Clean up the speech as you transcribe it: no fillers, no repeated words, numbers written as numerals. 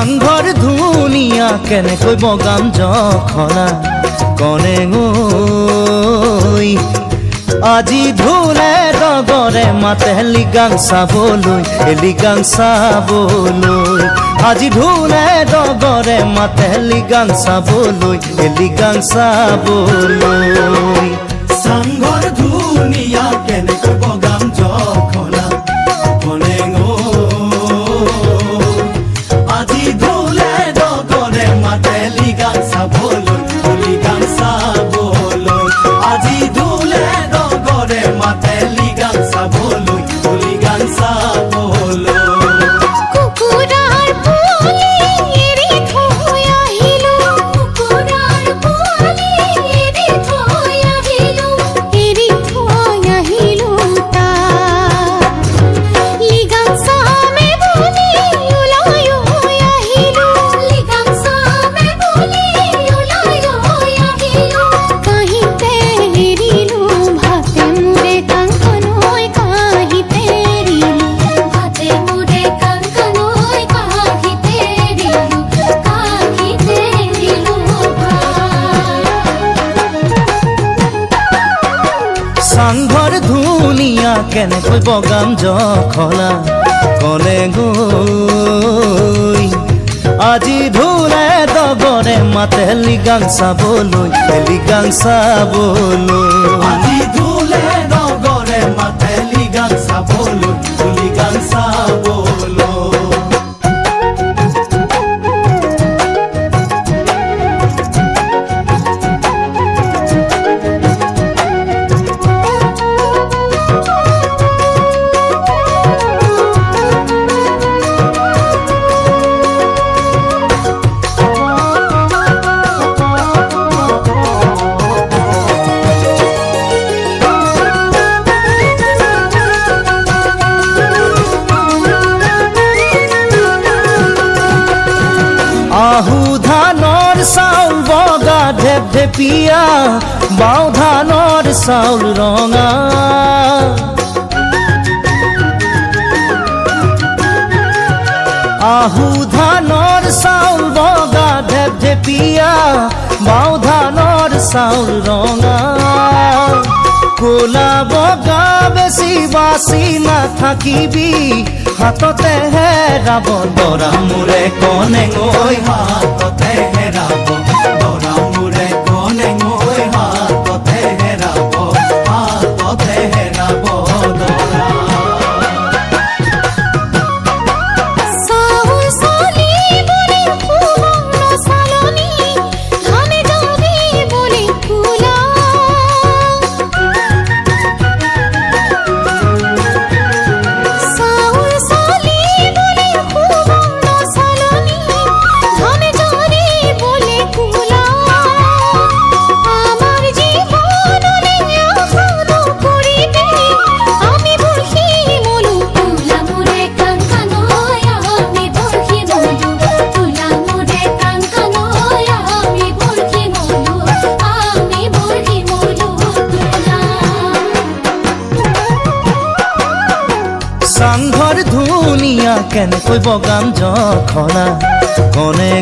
চাংঘৰ ধুনীয়া কেনেকৈ বগাম জখলা কনে ঐ আজি ঢোলে ডগৰে মাতে লিগাং চাবলৈ আজি ঢোলে ডগৰে মাতে লিগাং চাবলৈ চাংঘৰ ধুনীয়া কেনেকৈ বগাম জখলা কনে আজি ঢোলে ডগৰে মাতে লিগাং চাবলৈ আজি ঢোলে ডগৰে মাতে লিগাং চাবলৈ চাংঘৰ ধুনীয়া কেনেকৈ বগাম জখলা কলে আজি ঢোলে ডগৰে মাতে লিগাং চাবলৈ আজি ঢোলে ডগৰে মাতে লিগাং চাবলৈ আহু ধানৰ চাউল বগা ঢেপঢেপিয়া বাও ধানৰ চাউল ৰঙা আহু ধানৰ চাউল বগা ঢেপঢেপিয়া বাও ধানৰ চাউল ৰঙা কোলা বগা বেছি বাছি নাথাকিবি হাততে হেৰাব দৰা মোৰে কনে হাততে হেৰাব দৰা মোৰে কনে হাততে হেৰাব দৰা চাংঘৰ ধুনীয়া কেনেকৈ বগাম জখলা কনে